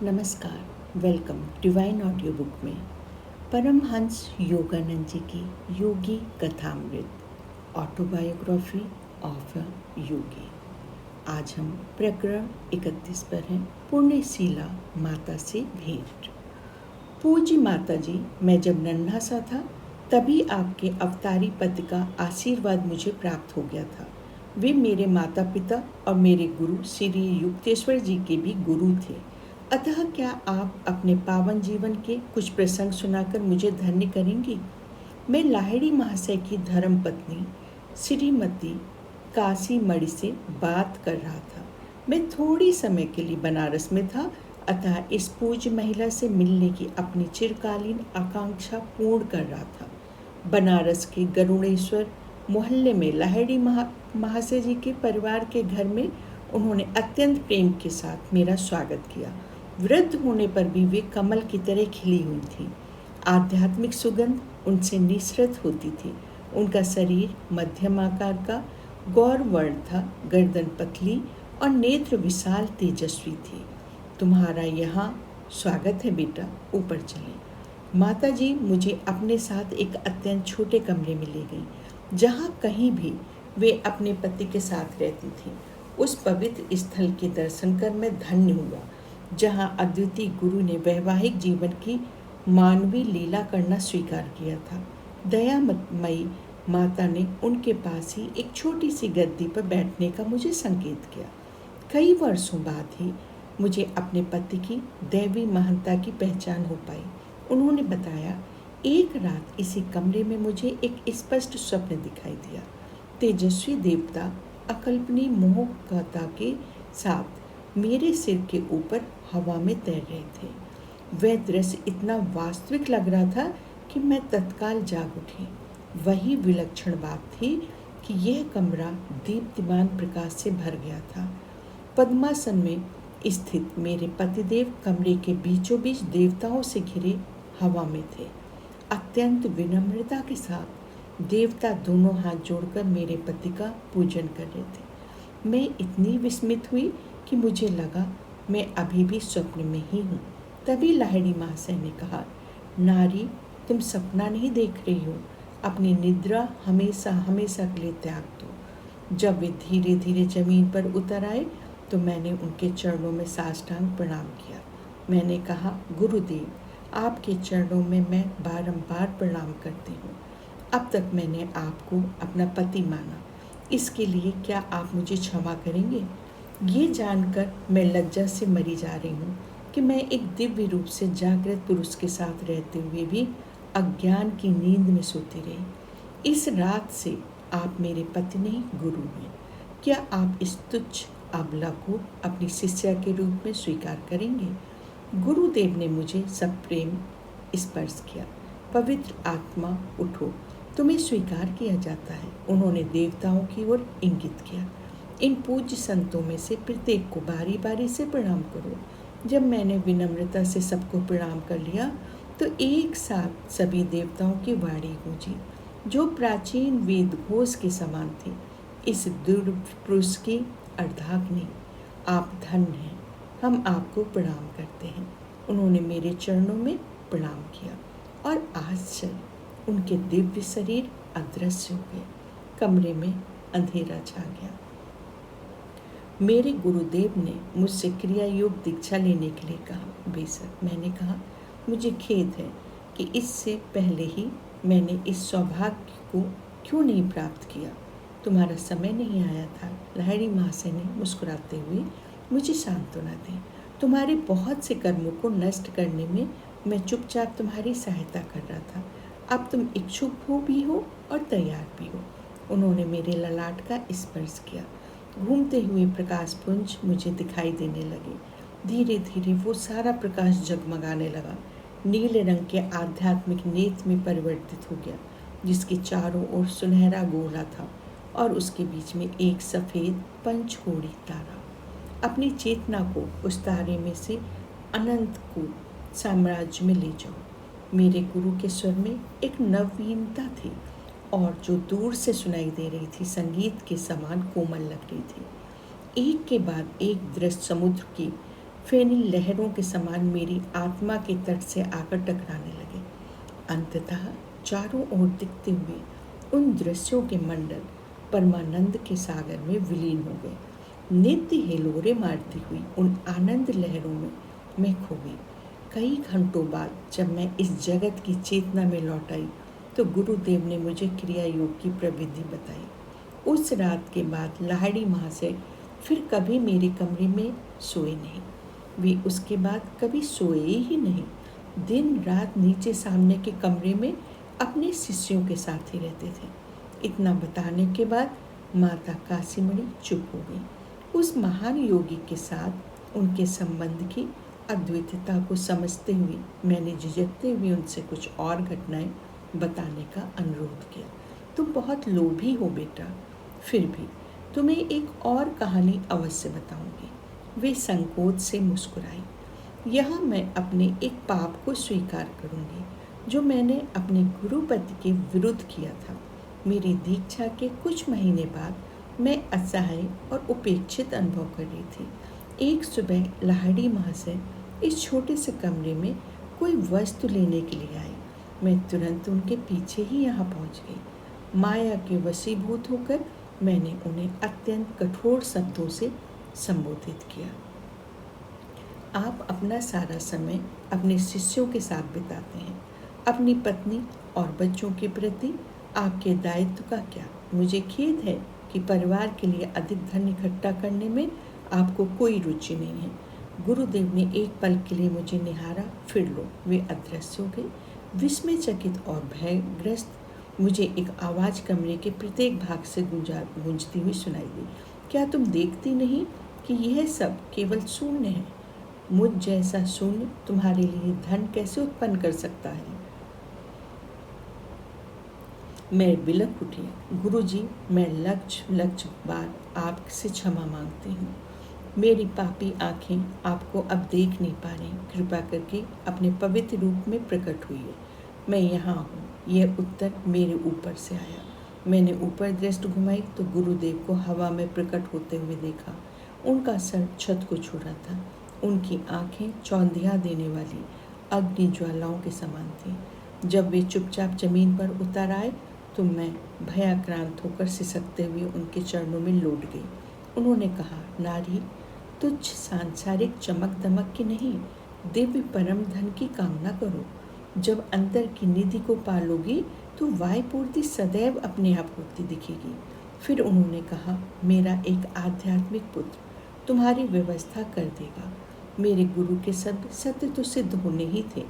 नमस्कार। Welcome divine audio book में परमहंस योगानंद जी की योगी कथामृत ऑटोबायोग्राफी ऑफ अ योगी। आज हम प्रकरण 31 पर हैं, पुण्यशीला माता से भेंट। पूज्य माता जी, मैं जब नन्हा सा था तभी आपके अवतारी पति का आशीर्वाद मुझे प्राप्त हो गया था। वे मेरे माता पिता और मेरे गुरु श्री युक्तेश्वर जी के भी गुरु थे। अतः क्या आप अपने पावन जीवन के कुछ प्रसंग सुनाकर मुझे धन्य करेंगी? मैं लाहिड़ी महाशय की धर्म पत्नी श्रीमती काशी मणि से बात कर रहा था। मैं थोड़ी समय के लिए बनारस में था, अतः इस पूज्य महिला से मिलने की अपनी चिरकालीन आकांक्षा पूर्ण कर रहा था। बनारस के गरुड़ेश्वर मोहल्ले में लाहिड़ी महाशय जी के परिवार के घर में उन्होंने अत्यंत प्रेम के साथ मेरा स्वागत किया। वृद्ध होने पर भी वे कमल की तरह खिली हुई थी। आध्यात्मिक सुगंध उनसे निसृत होती थी। उनका शरीर मध्यम आकार का गौर वर्ण था, गर्दन पतली और नेत्र विशाल तेजस्वी थी। तुम्हारा यहाँ स्वागत है बेटा, ऊपर चले। माता जी मुझे अपने साथ एक अत्यंत छोटे कमरे में ले गई, जहाँ कहीं भी वे अपने पति के साथ रहती थी। उस पवित्र स्थल के दर्शन कर मैं धन्य हुआ, जहाँ अद्वितीय गुरु ने वैवाहिक जीवन की मानवीय लीला करना स्वीकार किया था। दयामयी माता ने उनके पास ही एक छोटी सी गद्दी पर बैठने का मुझे संकेत किया। कई वर्षों बाद ही मुझे अपने पति की दैवी महानता की पहचान हो पाई। उन्होंने बताया, एक रात इसी कमरे में मुझे एक स्पष्ट स्वप्न दिखाई दिया। तेजस्वी देवता अकल्पनीय मोहकता के साथ मेरे सिर के ऊपर हवा में तैर रहे थे। वह दृश्य इतना वास्तविक लग रहा था कि मैं तत्काल जाग उठी। वही विलक्षण बात थी कि यह कमरा दीप्तिमान प्रकाश से भर गया था। पद्मासन में स्थित मेरे पतिदेव कमरे के बीचों बीच देवताओं से घिरे हवा में थे। अत्यंत विनम्रता के साथ देवता दोनों हाथ जोड़कर मेरे पति का पूजन कर रहे थे। मैं इतनी विस्मित हुई कि मुझे लगा मैं अभी भी स्वप्न में ही हूँ। तभी लाहिड़ी महाशय ने कहा, नारी, तुम सपना नहीं देख रही हो, अपनी निद्रा हमेशा हमेशा के लिए त्याग दो। जब वे धीरे धीरे जमीन पर उतर आए तो मैंने उनके चरणों में साष्टांग प्रणाम किया। मैंने कहा, गुरुदेव, आपके चरणों में मैं बारंबार प्रणाम करती हूँ। अब तक मैंने आपको अपना पति माना, इसके लिए क्या आप मुझे क्षमा करेंगे? ये जानकर मैं लज्जा से मरी जा रही हूँ कि मैं एक दिव्य रूप से जागृत पुरुष के साथ रहते हुए भी अज्ञान की नींद में सोती रही। इस रात से आप मेरे पति नहीं, गुरु हैं। क्या आप इस तुच्छ अबला को अपनी शिष्या के रूप में स्वीकार करेंगे? गुरुदेव ने मुझे सब प्रेम स्पर्श किया। पवित्र आत्मा, उठो, तुम्हें स्वीकार किया जाता है। उन्होंने देवताओं की ओर इंगित किया। इन पूज्य संतों में से प्रत्येक को बारी बारी से प्रणाम करो। जब मैंने विनम्रता से सबको प्रणाम कर लिया तो एक साथ सभी देवताओं की वाणी गूंजी, जो प्राचीन वेद घोष के समान थी। इस दुर्लभ पुरुष की अर्धाग्नि, आप धन्य हैं, हम आपको प्रणाम करते हैं। उन्होंने मेरे चरणों में प्रणाम किया और आश्चर्य, उनके दिव्य शरीर अदृश्य हो गए। कमरे में अंधेरा छा गया। मेरे गुरुदेव ने मुझसे क्रिया योग दीक्षा लेने के लिए कहा। बेशक, मैंने कहा, मुझे खेद है कि इससे पहले ही मैंने इस सौभाग्य को क्यों नहीं प्राप्त किया। तुम्हारा समय नहीं आया था। लाहिड़ी महाशय ने मुस्कुराते हुए मुझे सांत्वना दी। तुम्हारे बहुत से कर्मों को नष्ट करने में मैं चुपचाप तुम्हारी सहायता कर रहा था। अब तुम इच्छुक भी हो और तैयार भी हो। उन्होंने मेरे ललाट का स्पर्श किया। घूमते हुए प्रकाश पुंज मुझे दिखाई देने लगे। धीरे धीरे वो सारा प्रकाश जगमगाने लगा, नीले रंग के आध्यात्मिक नेत्र में परिवर्तित हो गया, जिसके चारों ओर सुनहरा गोला था और उसके बीच में एक सफ़ेद पंचकोड़ी तारा। अपनी चेतना को उस तारे में से अनंत को साम्राज्य में ले जाओ। मेरे गुरु के स्वर में एक नवीनता थी और जो दूर से सुनाई दे रही थी संगीत के समान कोमल लग रही थी। एक के बाद एक दृश्य समुद्र की फेनी लहरों के समान मेरी आत्मा के तट से आकर टकराने लगे। अंततः चारों ओर दिखते हुए उन दृश्यों के मंडल परमानंद के सागर में विलीन हो गए। नित्य हिलोरे मारती हुई उन आनंद लहरों में मैं खो गई। कई घंटों बाद जब मैं इस जगत की चेतना में लौट आई तो गुरुदेव ने मुझे क्रिया योग की प्रविधि बताई। उस रात के बाद लाहिड़ी महाशय फिर कभी मेरे कमरे में सोए नहीं। वे उसके बाद कभी सोए ही नहीं। दिन रात नीचे सामने के कमरे में अपने शिष्यों के साथ ही रहते थे। इतना बताने के बाद माता काशीमणि चुप हो गई। उस महान योगी के साथ उनके संबंध की अद्वितीयता को समझते हुए मैंने झिझकते हुए उनसे कुछ और घटनाएं बताने का अनुरोध किया। तुम बहुत लोभी हो बेटा, फिर भी तुम्हें एक और कहानी अवश्य बताऊंगी। वे संकोच से मुस्कुराई। यहाँ मैं अपने एक पाप को स्वीकार करूंगी जो मैंने अपने गुरुपति के विरुद्ध किया था। मेरी दीक्षा के कुछ महीने बाद मैं असहाय और उपेक्षित अनुभव कर रही थी। एक सुबह लाहिड़ी महाशय इस छोटे से कमरे में कोई वस्तु लेने के लिए आए। मैं तुरंत उनके पीछे ही यहाँ पहुँच गई। माया के वशीभूत होकर मैंने उन्हें अत्यंत कठोर शब्दों से संबोधित किया। आप अपना सारा समय अपने शिष्यों के साथ बिताते हैं। अपनी पत्नी और बच्चों के प्रति आपके दायित्व का क्या? मुझे खेद है कि परिवार के लिए अधिक धन इकट्ठा करने में आपको कोई रुचि नहीं है। गुरुदेव ने एक पल के लिए मुझे निहारा, फिर लो वे अदृश्य हो गए। विस्मयचकित और भयग्रस्त मुझे एक आवाज़ कमरे के प्रत्येक भाग से गूंजती हुई सुनाई दी। क्या तुम देखती नहीं कि यह सब केवल शून्य है? मुझ जैसा शून्य तुम्हारे लिए धन कैसे उत्पन्न कर सकता है? मैं बिलख उठी। गुरुजी, मैं लक्ष बार आपसे क्षमा मांगती हूँ। मेरी पापी आंखें आपको अब देख नहीं पा रही। कृपा करके अपने पवित्र रूप में प्रकट हुई। मैं यहाँ हूँ। यह उत्तर मेरे ऊपर से आया। मैंने ऊपर दृष्टि घुमाई तो गुरुदेव को हवा में प्रकट होते हुए देखा। उनका सर छत को छू रहा था। उनकी आंखें चौंधिया देने वाली अग्नि ज्वालाओं के समान थी। जब वे चुपचाप जमीन पर उतर आए तो मैं भयाक्रांत होकर सिसकते हुए उनके चरणों में लौट गई। उन्होंने कहा, नारी, तुच्छ सांसारिक चमक दमक की नहीं, दिव्य परम धन की कामना करो। जब अंतर की निधि को पालोगी तो वायु पूर्ति सदैव अपने आप होती दिखेगी। फिर उन्होंने कहा, मेरा एक आध्यात्मिक पुत्र तुम्हारी व्यवस्था कर देगा। मेरे गुरु के शब्द सत्य तो सिद्ध होने ही थे।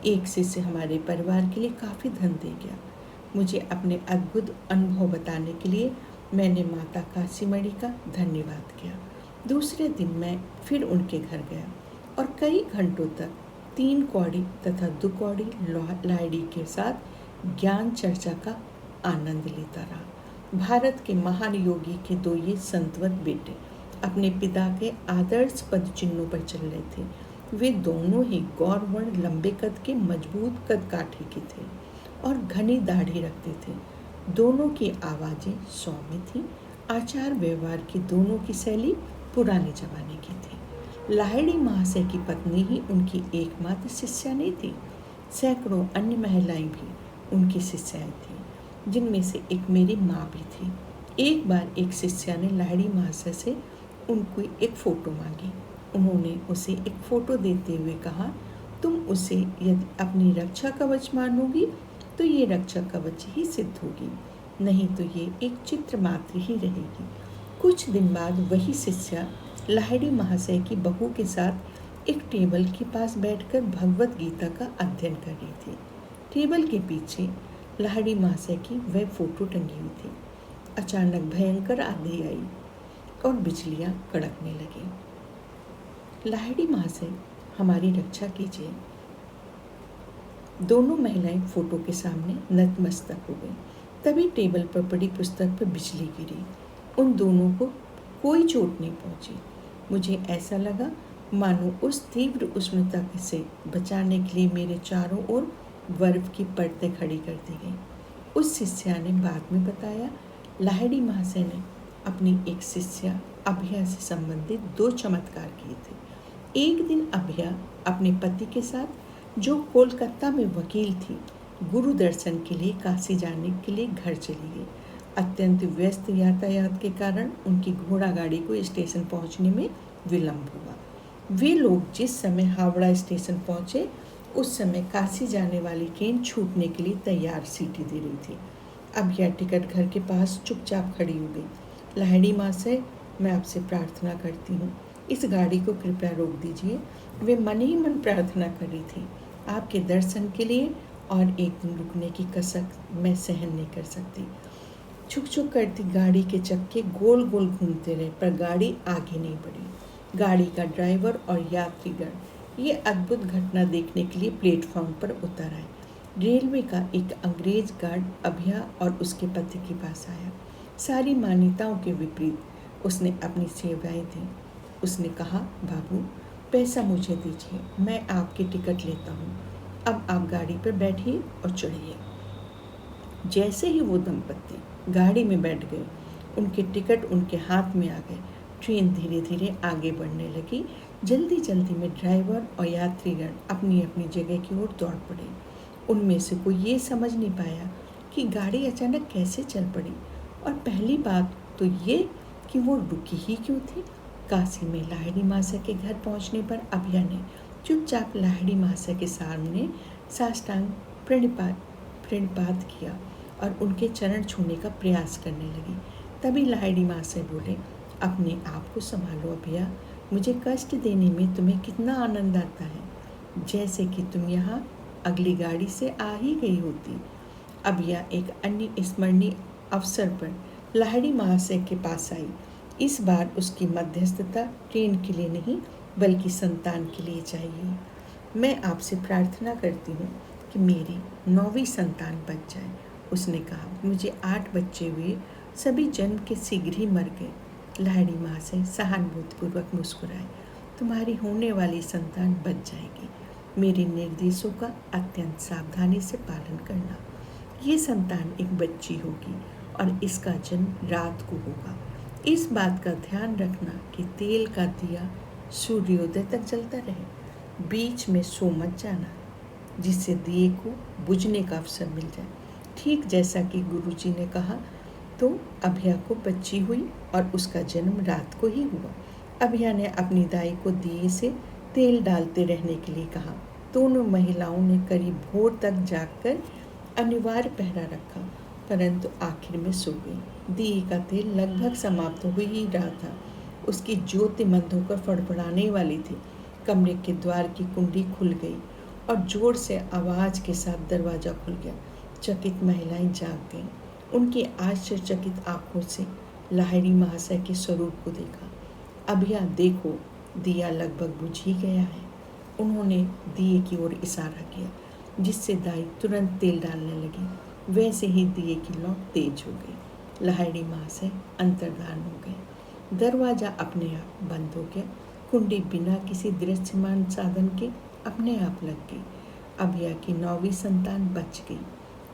एक शिष्य हमारे परिवार के लिए काफ़ी धन दे गया। मुझे अपने अद्भुत अनुभव बताने के लिए मैंने माता काशीमणि का धन्यवाद किया। दूसरे दिन मैं फिर उनके घर गया और कई घंटों तक 3 कौड़ी तथा 2 कौड़ी लाहिड़ी के साथ ज्ञान चर्चा का आनंद लेता रहा। भारत के महान योगी के 2 ये संतवर बेटे अपने पिता के आदर्श पद चिन्हों पर चल रहे थे। वे दोनों ही गौरवर्ण लंबे कद के मजबूत कद काठी के थे और घनी दाढ़ी रखते थे। दोनों की आवाज़ें सौम्य थी। आचार व्यवहार की दोनों की शैली पुराने जमाने की थी। लाहिड़ी महाशय की पत्नी ही उनकी एकमात्र शिष्या नहीं थी। सैकड़ों अन्य महिलाएं भी उनकी शिष्याएं थीं, जिनमें से एक मेरी माँ भी थी। एक बार एक शिष्या ने लाहिड़ी महाशय से उनको एक फ़ोटो मांगी। उन्होंने उसे एक फ़ोटो देते हुए कहा, तुम उसे यदि अपनी रक्षा कवच मानोगी तो ये रक्षा कवच ही सिद्ध होगी, नहीं तो ये एक चित्र मात्र ही रहेगी। कुछ दिन बाद वही शिष्या लाहिड़ी महाशय की बहू के साथ एक टेबल के पास बैठकर भगवत गीता का अध्ययन कर रही थी। टेबल के पीछे लाहिड़ी महाशय की वह फोटो टंगी हुई थी। अचानक भयंकर आंधी आई और बिजलियां कड़कने लगी। लाहिड़ी महाशय, हमारी रक्षा कीजिए। दोनों महिलाएं फोटो के सामने नतमस्तक हो गईं। तभी टेबल पर पड़ी पुस्तक पर बिजली गिरी। उन दोनों को कोई चोट नहीं पहुंची। मुझे ऐसा लगा मानो उस तीव्र उष्णता से बचाने के लिए मेरे चारों ओर बर्फ की परतें खड़ी कर दी गई। उस शिष्या ने बाद में बताया, लाहिड़ी महाशय ने अपनी एक शिष्या अभया से संबंधित 2 चमत्कार किए थे। एक दिन अभया अपने पति के साथ, जो कोलकाता में वकील थी, गुरु दर्शन के लिए काशी जाने के लिए घर चली गई। अत्यंत व्यस्त यातायात के कारण उनकी घोड़ा गाड़ी को स्टेशन पहुंचने में विलंब हुआ। वे लोग जिस समय हावड़ा स्टेशन पहुंचे, उस समय काशी जाने वाली ट्रेन छूटने के लिए तैयार सीटी दे रही थी। अब यह टिकट घर के पास चुपचाप खड़ी हो गई। लाहिड़ी माँ से, मैं आपसे प्रार्थना करती हूँ, इस गाड़ी को कृपया रोक दीजिए। वे मन ही मन प्रार्थना कर रही थी, आपके दर्शन के लिए, और एक दिन रुकने की कसक मैं सहन नहीं कर सकती। छुक छुक करती गाड़ी के चक्के गोल गोल घूमते रहे, पर गाड़ी आगे नहीं बढ़ी। गाड़ी का ड्राइवर और यात्रीगण ये अद्भुत घटना देखने के लिए प्लेटफॉर्म पर उतर आए। रेलवे का एक अंग्रेज गार्ड अभया और उसके पति के पास आया। सारी मान्यताओं के विपरीत उसने अपनी सेवाएं दी। उसने कहा, बाबू, पैसा मुझे दीजिए, मैं आपकी टिकट लेता हूँ। अब आप गाड़ी पर बैठिए और चढ़िए। जैसे ही वो दंपत्ति गाड़ी में बैठ गए, उनके टिकट उनके हाथ में आ गए। ट्रेन धीरे धीरे आगे बढ़ने लगी। जल्दी जल्दी में ड्राइवर और यात्रीगण अपनी अपनी जगह की ओर दौड़ पड़े। उनमें से कोई ये समझ नहीं पाया कि गाड़ी अचानक कैसे चल पड़ी, और पहली बात तो ये कि वो रुकी ही क्यों थी। काशी में लाहिड़ी मासा के घर पहुंचने पर अभया ने चुपचाप लाहिड़ी मासा के सामने साष्टांग प्रणिपात किया और उनके चरण छूने का प्रयास करने लगी। तभी लाहिड़ी मासा बोले, अपने आप को संभालो अभया, मुझे कष्ट देने में तुम्हें कितना आनंद आता है, जैसे कि तुम यहाँ अगली गाड़ी से आ ही गई होती। अभया एक अन्य स्मरणीय अवसर पर लाहिड़ी महाशय के पास आई। इस बार उसकी मध्यस्थता ट्रेन के लिए नहीं, बल्कि संतान के लिए चाहिए। मैं आपसे प्रार्थना करती हूँ कि मेरी 9वीं संतान बच जाए। उसने कहा, मुझे 8 बच्चे हुए, सभी जन्म के शीघ्र ही मर गए। लाहिड़ी महाशय सहानुभूतिपूर्वक मुस्कुराए, तुम्हारी होने वाली संतान बच जाएगी। मेरे निर्देशों का अत्यंत सावधानी से पालन करना। ये संतान एक बच्ची होगी और इसका जन्म रात को होगा। इस बात का ध्यान रखना कि तेल का दिया सूर्योदय तक जलता रहे। बीच में सो मत जाना, जिससे दिए को बुझने का अवसर मिल जाए। ठीक जैसा कि गुरुजी ने कहा, तो अभया को बच्ची हुई और उसका जन्म रात को ही हुआ। अभया ने अपनी दाई को दिए से तेल डालते रहने के लिए कहा। दोनों महिलाओं ने करीब भोर तक जागकर अनिवार्य पहरा रखा, परंतु आखिर में सो गई। दिए का तेल लगभग समाप्त हो ही रहा था। उसकी ज्योति मंद होकर फड़फड़ाने वाली थी। कमरे के द्वार की कुंडी खुल गई और जोर से आवाज के साथ दरवाजा खुल गया। चकित महिलाएं जाग गईं। उनकी आश्चर्यचकित आंखों से लाहिड़ी महाशय के स्वरूप को देखा। अभया, देखो, दिया लगभग बुझ ही गया है। उन्होंने दिए की ओर इशारा किया, जिससे दाई तुरंत तेल डालने लगी। वैसे ही दिए की लौ तेज हो गई। लाहिड़ी महाशय अंतर्धान हो गए। दरवाजा अपने आप बंद हो गया। कुंडी बिना किसी दृश्यमान साधन के अपने आप लग गई। अभया की 9वीं संतान बच गई।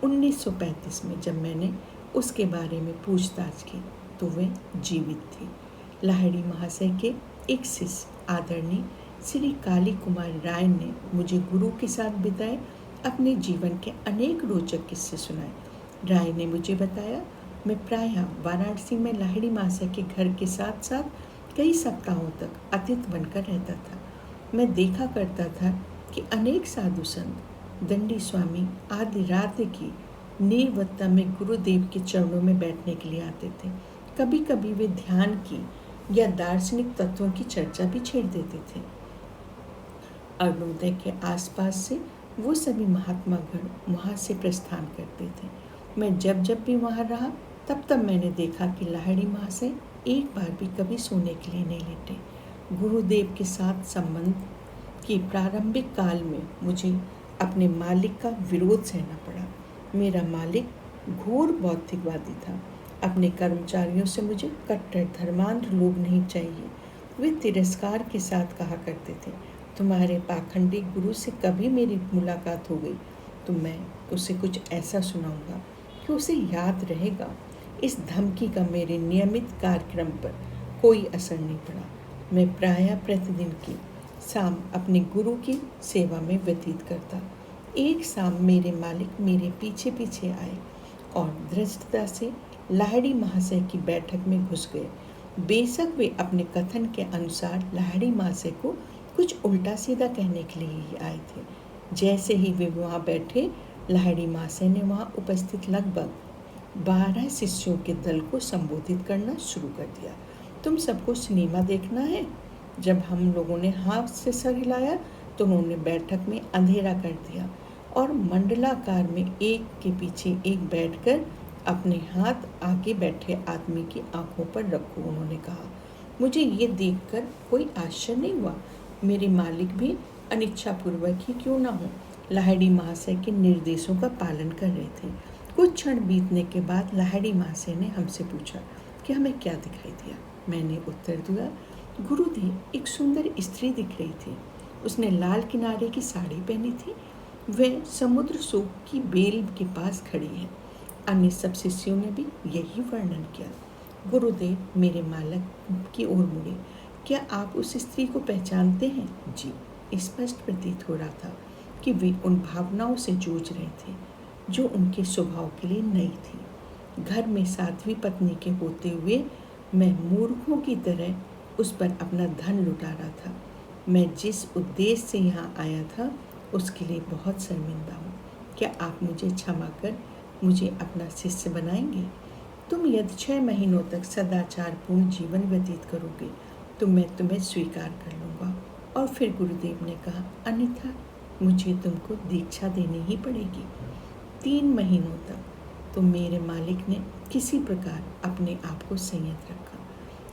1935 में जब मैंने उसके बारे में पूछताछ की तो वे जीवित थी। लाहिड़ी महाशय के एक शिष्य आदरणीय श्री काली कुमार राय ने मुझे गुरु के साथ बिताए अपने जीवन के अनेक रोचक किस्से सुनाए। राय ने मुझे बताया, मैं प्रायः वाराणसी में लाहिड़ी महाशय के घर के साथ साथ कई सप्ताहों तक अतिथि बनकर रहता था। मैं देखा करता था कि अनेक साधु संत, दंडी स्वामी आदि रात की नीरवत्ता में गुरुदेव के चरणों में बैठने के लिए आते थे। कभी कभी वे ध्यान की या दार्शनिक तत्वों की चर्चा भी छेड़ देते थे। अरुणोदय के आसपास से वो सभी महात्मा गण वहाँ से प्रस्थान करते थे। मैं जब जब भी वहाँ रहा, तब तब मैंने देखा कि लाहिड़ी महाशय एक बार भी कभी सोने के लिए नहीं लेटे। गुरुदेव के साथ संबंध के प्रारंभिक काल में मुझे अपने मालिक का विरोध सहना पड़ा। मेरा मालिक घोर बौद्धिकवादी था। अपने कर्मचारियों से मुझे कट्टर धर्मांध लोग नहीं चाहिए। वे तिरस्कार के साथ कहा करते थे, तुम्हारे पाखंडी गुरु से कभी मेरी मुलाकात हो गई तो मैं उसे कुछ ऐसा सुनाऊंगा कि उसे याद रहेगा। इस धमकी का मेरे नियमित कार्यक्रम पर कोई असर नहीं पड़ा। मैं प्रायः प्रतिदिन की शाम अपने गुरु की सेवा में व्यतीत करता। एक शाम मेरे मालिक मेरे पीछे पीछे आए और धृष्टता से लाहिड़ी महाशय की बैठक में घुस गए। बेशक वे अपने कथन के अनुसार लाहिड़ी महाशय को कुछ उल्टा सीधा कहने के लिए ही आए थे। जैसे ही वे वहाँ बैठे, लाहिड़ी महाशय ने वहाँ उपस्थित लगभग 12 शिष्यों के दल को संबोधित करना शुरू कर दिया। तुम सबको सिनेमा देखना है? जब हम लोगों ने हाथ से सर हिलाया तो उन्होंने बैठक में अंधेरा कर दिया और मंडलाकार में एक के पीछे एक बैठकर अपने हाथ आगे बैठे आदमी की आंखों पर रखो। उन्होंने कहा, मुझे ये देखकर कोई आश्चर्य नहीं हुआ। मेरे मालिक भी अनिच्छापूर्वक ही क्यों ना हो लाहिड़ी महाशय के निर्देशों का पालन कर रहे थे। कुछ क्षण बीतने के बाद लाहिड़ी महाशय ने हमसे पूछा कि हमें क्या दिखाई दिया। मैंने उत्तर दिया, गुरुदेव, एक सुंदर स्त्री दिख रही थी। उसने लाल किनारे की साड़ी पहनी थी। वह समुद्र शोक की बेल के पास खड़ी है। अन्य सब शिष्यों ने भी यही वर्णन किया। गुरुदेव मेरे मालिक की ओर मुड़े। क्या आप उस स्त्री को पहचानते हैं? जी। स्पष्ट प्रतीत हो रहा था कि वे उन भावनाओं से जूझ रहे थे जो उनके स्वभाव के लिए नई थी। घर में साध्वी पत्नी के होते हुए मैं मूर्खों की तरह उस पर अपना धन लुटा रहा था। मैं जिस उद्देश्य से यहाँ आया था उसके लिए बहुत शर्मिंदा हूँ। क्या आप मुझे क्षमा कर मुझे अपना शिष्य बनाएंगे? तुम यदि 6 महीनों तक सदाचारपूर्ण जीवन व्यतीत करोगे तो मैं तुम्हें स्वीकार कर लूँगा। और फिर गुरुदेव ने कहा, अन्यथा मुझे तुमको दीक्षा देनी ही पड़ेगी। 3 महीनों तक तो मेरे मालिक ने किसी प्रकार अपने आप को संयत रखा।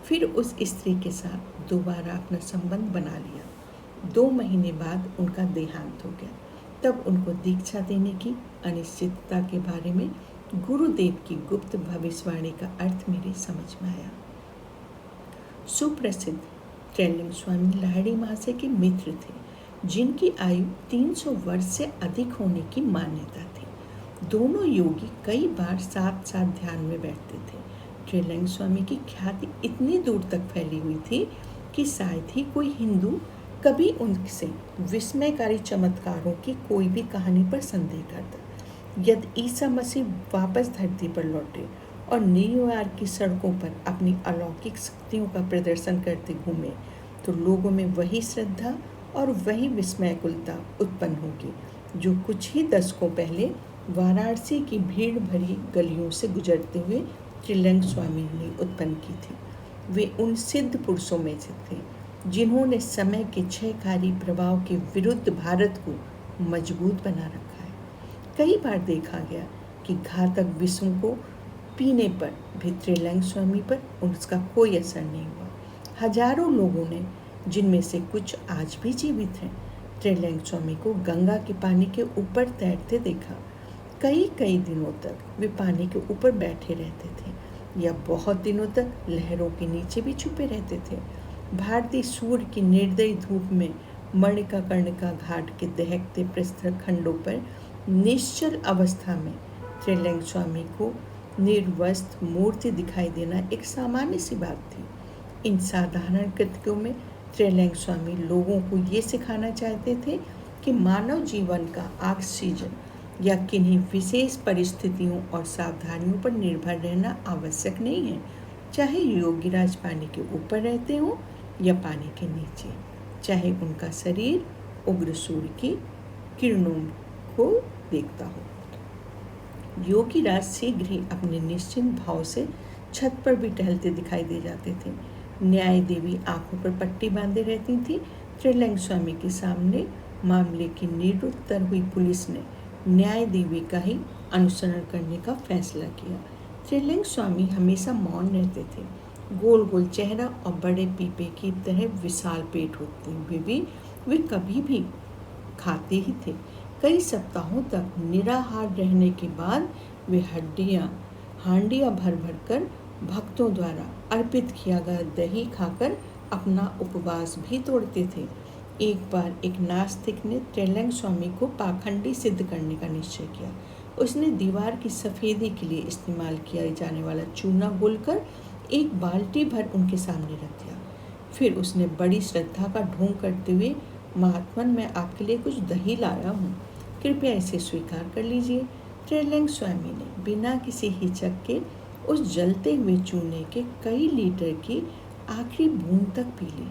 फिर उस स्त्री के साथ दोबारा अपना संबंध बना लिया। 2 महीने बाद उनका देहांत हो गया। तब उनको दीक्षा देने की अनिश्चितता के बारे में गुरुदेव की गुप्त भविष्यवाणी का अर्थ मेरी समझ में आया। सुप्रसिद्ध ट्रेलिंग स्वामी लाहिड़ी महाशय के मित्र थे, जिनकी आयु 300 वर्ष से अधिक होने की मान्यता थी। दोनों योगी कई बार साथ साथ ध्यान में बैठते थे। ट्रेलिंग स्वामी की ख्याति इतनी दूर तक फैली हुई थी कि शायद ही कोई हिंदू कभी उनसे विस्मयकारी चमत्कारों की कोई भी कहानी पर संदेह करता। यदि ईसा मसीह वापस धरती पर लौटे और न्यूयॉर्क की सड़कों पर अपनी अलौकिक शक्तियों का प्रदर्शन करते घूमे तो लोगों में वही श्रद्धा और वही विस्मयकुलता उत्पन्न होगी जो कुछ ही दशकों पहले वाराणसी की भीड़ भरी गलियों से गुजरते हुए ट्रेलिंग स्वामी ने उत्पन्न की थी। वे उन सिद्ध पुरुषों में से थे जिन्होंने समय के क्षयकारी प्रभाव के विरुद्ध भारत को मजबूत बना रखा है। कई बार देखा गया कि घातक विषों को पीने पर भी ट्रेलिंग स्वामी पर उसका कोई असर नहीं हुआ। हजारों लोगों ने, जिनमें से कुछ आज भी जीवित हैं, ट्रेलिंग स्वामी को गंगा के पानी के ऊपर तैरते देखा। कई दिनों तक वे पानी के ऊपर बैठे रहते थे या बहुत दिनों तक लहरों के नीचे भी छुपे रहते थे। भारतीय सूर्य की निर्दयी धूप में मणिकर्णिका घाट के दहकते प्रस्तर खंडों पर निश्चल अवस्था में ट्रेलिंग स्वामी को निर्वस्त्र मूर्ति दिखाई देना एक सामान्य सी बात थी। इन साधारण कृत्यों में ट्रेलिंग स्वामी लोगों को ये सिखाना चाहते थे कि मानव जीवन का ऑक्सीजन या किन्हीं विशेष परिस्थितियों और सावधानियों पर निर्भर रहना आवश्यक नहीं है, चाहे योगीराज पानी के ऊपर रहते हों या पानी के नीचे, चाहे उनका शरीर उग्र सूर्य की किरणों को देखता हो। योगीराज शीघ्र ही अपने निश्चिंत भाव से छत पर भी टहलते दिखाई दे जाते थे। न्याय देवी आंखों पर पट्टी बांधे रहती थी। ट्रेलिंग स्वामी के सामने मामले की निरुत्तर हुई पुलिस ने न्याय देवी का ही अनुसरण करने का फैसला किया। ट्रेलिंग स्वामी हमेशा मौन रहते थे। गोल गोल चेहरा और बड़े पीपे की तरह विशाल पेट होते हुए भी वे कभी भी खाते ही थे। कई सप्ताहों तक निराहार रहने के बाद वे हांडियाँ भर भर कर भक्तों द्वारा अर्पित किया गया दही खाकर अपना उपवास भी तोड़ते थे। एक बार एक नास्तिक ने ट्रेलिंग स्वामी को पाखंडी सिद्ध करने का निश्चय किया। उसने दीवार की सफ़ेदी के लिए इस्तेमाल किया जाने वाला चूना घोलकर एक बाल्टी भर उनके सामने रख दिया। फिर उसने बड़ी श्रद्धा का ढोंग करते हुए महात्मन, मैं आपके लिए कुछ दही लाया हूँ, कृपया इसे स्वीकार कर लीजिए। त्रिलिंग स्वामी ने बिना किसी हिचक के उस जलते हुए चूने के कई लीटर की आखिरी बूंद तक पी ली।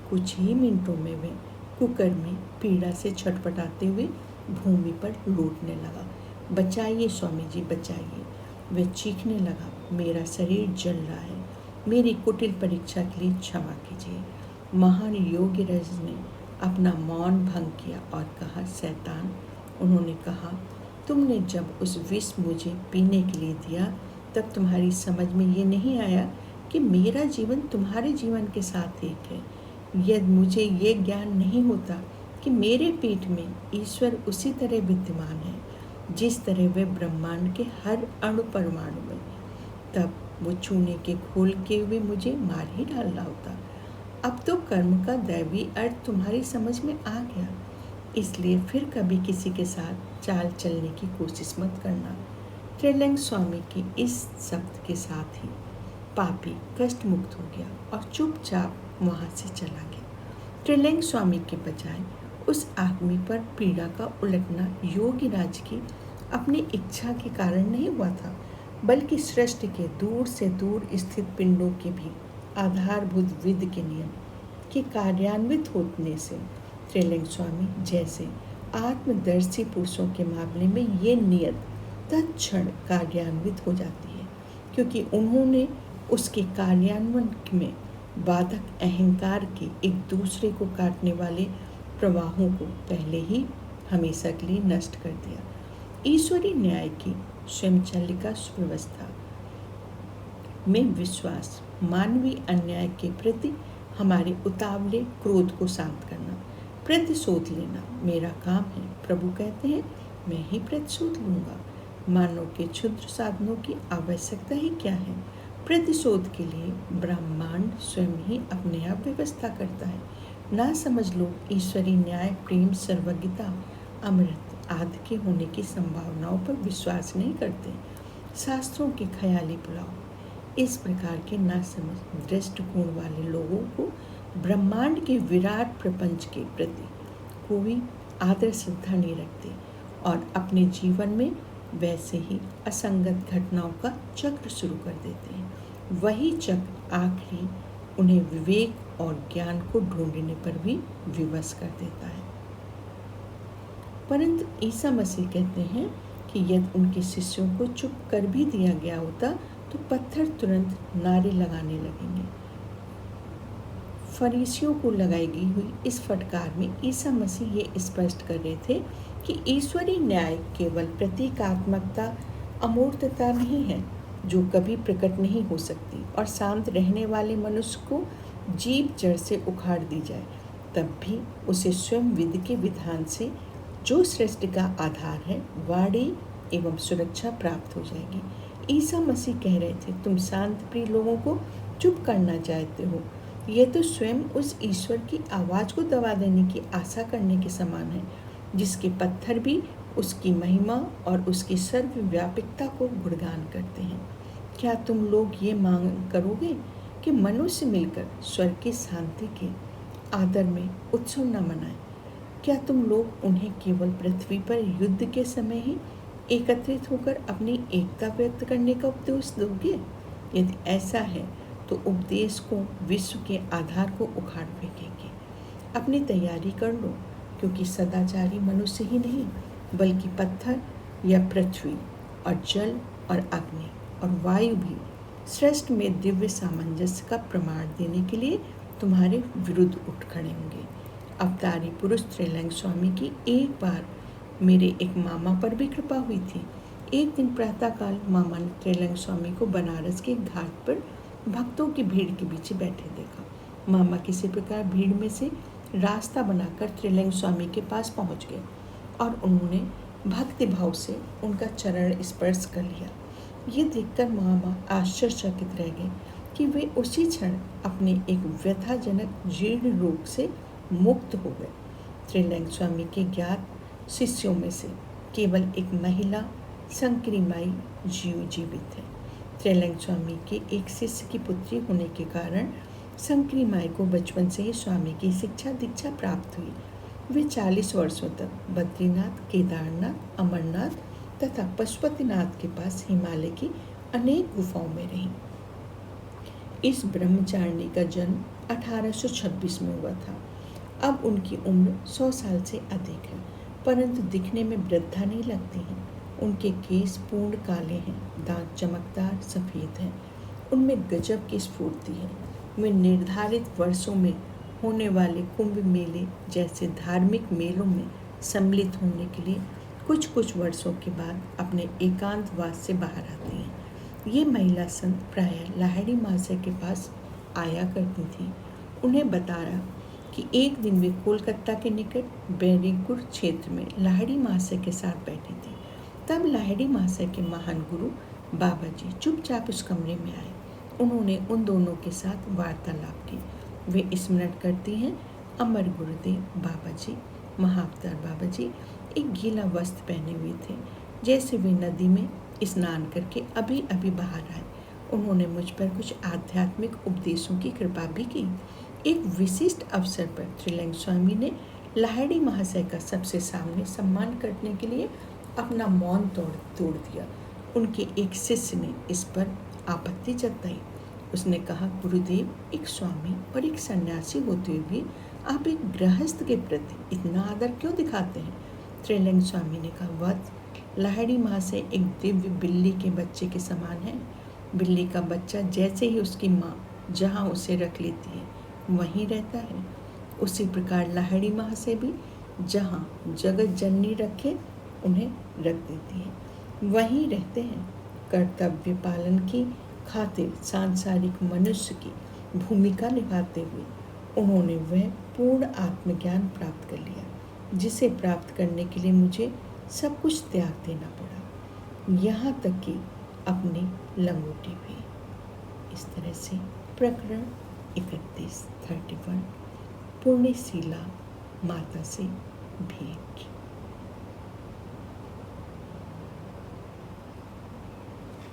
कुछ ही मिनटों में वे कुकर में पीड़ा से छटपटाते हुए भूमि पर लौटने लगा। बचाइए स्वामी जी, बचाइए। वह चीखने लगा, मेरा शरीर जल रहा है, मेरी कुटिल परीक्षा के लिए क्षमा कीजिए। महान योगी रज ने अपना मौन भंग किया और कहा, शैतान, उन्होंने कहा, तुमने जब उस विष मुझे पीने के लिए दिया तब तुम्हारी समझ में ये नहीं आया कि मेरा जीवन तुम्हारे जीवन के साथ एक है। यदि मुझे ये ज्ञान नहीं होता कि मेरे पेट में ईश्वर उसी तरह विद्यमान है जिस तरह वे ब्रह्मांड के हर अणु परमाणु में, तब वो चूने के घोल के हुए मुझे मार ही डालना होता। अब तो कर्म का दैवी अर्थ तुम्हारी समझ में आ गया, इसलिए फिर कभी किसी के साथ चाल चलने की कोशिश मत करना। त्रिलिंग स्वामी की इस शब्द के साथ ही पापी कष्ट मुक्त हो गया और चुपचाप वहाँ से चला गया। त्रिलिंग स्वामी के बजाय उस आदमी पर पीड़ा का उलटना योगी राज की अपनी इच्छा के कारण नहीं हुआ था, बल्कि सृष्टि के दूर से दूर स्थित पिंडों के भी आधारभूत विधि के नियम के कार्यान्वित होने से। त्रिलिंग स्वामी जैसे आत्मदर्शी पुरुषों के मामले में ये नियत तत्क्षण कार्यान्वित हो जाती है, क्योंकि उन्होंने उसके कार्यान्वयन में बाधक अहंकार के एक दूसरे को काटने वाले प्रवाहों को पहले ही हमेशा के लिए नष्ट कर दिया। ईश्वरीय न्याय की स्वयंचालिका व्यवस्था में विश्वास मानवीय अन्याय के प्रति हमारे उतावले क्रोध को शांत करना, प्रतिशोध लेना मेरा काम है। प्रभु कहते हैं, मैं ही प्रतिशोध लूँगा। मानव के क्षुद्र साधनों की आवश्यकता ही क्या है? प्रतिशोध के लिए ब्रह्मांड स्वयं ही अपने आप व्यवस्था करता है। ना समझ लोग ईश्वरीय न्याय, प्रेम, सर्वज्ञता, अमृत आदि के होने की संभावनाओं पर विश्वास नहीं करते। शास्त्रों के ख्याली पुलाव इस प्रकार के नासमझ दृष्टिकोण वाले लोगों को ब्रह्मांड के विराट प्रपंच के प्रति कोई आदर श्रद्धा नहीं रखते और अपने जीवन में वैसे ही असंगत घटनाओं का चक्र शुरू कर देते हैं। वही चक्र आखिरी उन्हें विवेक और ज्ञान को ढूंढने पर भी विवश कर देता है। परंतु ईसा मसीह कहते हैं कि यदि उनके शिष्यों को चुप कर भी दिया गया होता तो पत्थर तुरंत नारे लगाने लगेंगे। फरीसियों को लगाई गई हुई इस फटकार में ईसा मसीह ये स्पष्ट कर रहे थे कि ईश्वरीय न्याय केवल प्रतीकात्मकता, अमूर्तता नहीं है जो कभी प्रकट नहीं हो सकती और शांत रहने वाले मनुष्य को जीव जड़ से उखाड़ दी जाए, तब भी उसे स्वयं विधि के विधान से जो सृष्टि का आधार है वाणी एवं सुरक्षा प्राप्त हो जाएगी। ईसा मसीह कह रहे थे, तुम शांत प्रिय लोगों को चुप करना चाहते हो, यह तो स्वयं उस ईश्वर की आवाज़ को दबा देने की आशा करने के समान है जिसके पत्थर भी उसकी महिमा और उसकी सर्वव्यापकता को गुणगान करते हैं। क्या तुम लोग ये मांग करोगे कि मनुष्य मिलकर स्वर्ग की शांति के आदर में उत्सव न मनाएं? क्या तुम लोग उन्हें केवल पृथ्वी पर युद्ध के समय ही एकत्रित होकर अपनी एकता व्यक्त करने का उपदेश दोगे? यदि ऐसा है तो उपदेश को, विश्व के आधार को उखाड़ फेंकेंगे। अपनी तैयारी कर लो, क्योंकि सदाचारी मनुष्य ही नहीं बल्कि पत्थर या पृथ्वी और जल और अग्नि और वायु भी श्रेष्ठ में दिव्य सामंजस्य का प्रमाण देने के लिए तुम्हारे विरुद्ध उठ खड़े होंगे। अवतारी पुरुष त्रिलिंग स्वामी की एक बार मेरे एक मामा पर भी कृपा हुई थी। एक दिन प्रातःकाल मामा ने त्रिलिंग स्वामी को बनारस के घाट पर भक्तों की भीड़ के बीच बैठे देखा। मामा किसी प्रकार भीड़ में से रास्ता बनाकर त्रिलिंग स्वामी के पास पहुंच गए और उन्होंने भक्ति भाव से उनका चरण स्पर्श कर लिया। ये देखकर मामा आश्चर्यचकित रह गए कि वे उसी क्षण अपने एक व्यथाजनक जीर्ण रोग से मुक्त हो गए। त्रिलिंग स्वामी के ज्ञात शिष्यों में से केवल एक महिला संक्रीमाई जीवित है। त्रिलिंग स्वामी के एक शिष्य की पुत्री होने के कारण संक्रीमाई को बचपन से ही स्वामी की शिक्षा दीक्षा प्राप्त हुई। वे 40 वर्षों तक बद्रीनाथ, केदारनाथ, अमरनाथ तथा पशुपतिनाथ के पास हिमालय की अनेक गुफाओं में रहीं। इस ब्रह्मचारिणी का जन्म 1826 में हुआ था। अब उनकी उम्र 100 साल से अधिक है, परंतु दिखने में वृद्धा नहीं लगती हैं। उनके केस पूर्ण काले हैं, दांत चमकदार सफ़ेद हैं, उनमें गजब की स्फूर्ति है। वे निर्धारित वर्षों में होने वाले कुंभ मेले जैसे धार्मिक मेलों में सम्मिलित होने के लिए कुछ कुछ वर्षों के बाद अपने एकांतवास से बाहर आती हैं। ये महिला संत प्रायः लाहिड़ी महाशय के पास आया करती थी। उन्हें बताया कि एक दिन वे कोलकाता के निकट बैरीगुड़ क्षेत्र में लाहिड़ी महाशय के साथ बैठी थी। तब लाहिड़ी महाशय के महान गुरु बाबा जी चुपचाप उस कमरे में आए। उन्होंने उन दोनों के साथ वार्तालाप की। वे स्मरण करती हैं, अमर गुरुदेव बाबा जी, महाअवतार बाबा जी एक गीला वस्त्र पहने हुए थे, जैसे वे नदी में स्नान करके अभी अभी बाहर आए। उन्होंने मुझ पर कुछ आध्यात्मिक उपदेशों की कृपा भी की। एक विशिष्ट अवसर पर त्रिलिंग स्वामी ने लाहिड़ी महाशय का सबसे सामने सम्मान करने के लिए अपना मौन तोड़ दिया। उनके एक शिष्य ने इस पर आपत्ति जताई। उसने कहा, गुरुदेव, एक स्वामी और एक सन्यासी होते हुए भी आप एक गृहस्थ के प्रति इतना आदर क्यों दिखाते हैं? त्रिलिंग स्वामी ने कहा, वत्स, लाहिड़ी महाशय एक दिव्य बिल्ली के बच्चे के समान है। बिल्ली का बच्चा जैसे ही उसकी माँ जहाँ उसे रख लेती है वहीं रहता है, उसी प्रकार लाहिड़ी महाशय भी जहाँ जगत जननी रखे उन्हें रख देती है, वहीं रहते हैं। कर्तव्य पालन की खातिर सांसारिक मनुष्य की भूमिका निभाते हुए उन्होंने वह पूर्ण आत्मज्ञान प्राप्त कर लिया, जिसे प्राप्त करने के लिए मुझे सब कुछ त्याग देना पड़ा, यहाँ तक कि अपनी लंगोटी भी। इस तरह से प्रकरण 31 पूर्णशीला माता से भेंट।